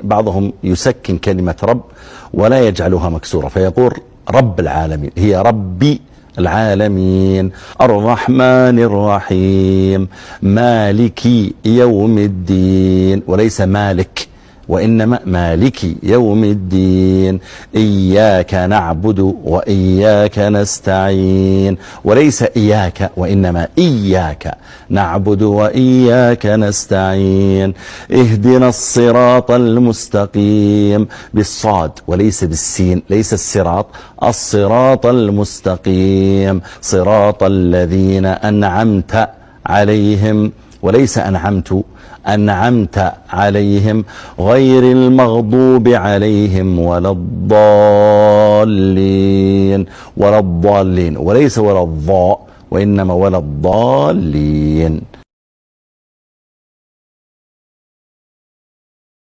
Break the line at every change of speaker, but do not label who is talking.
بعضهم يسكن كلمة رب ولا يجعلها مكسورة فيقول رب العالمين، هي ربي العالمين. الرحمن الرحيم، مالك يوم الدين، وليس مالك وإنما مالك يوم الدين. إياك نعبد وإياك نستعين، وليس إياك وإنما إياك نعبد وإياك نستعين. اهدنا الصراط المستقيم، بالصاد وليس بالسين، ليس الصراط، الصراط المستقيم، صراط الذين أنعمت عليهم وليس أنعمت، أنعمت عليهم، غير المغضوب عليهم ولا الضالين، ولا الضالين وليس ولا الضاء وإنما ولا الضالين.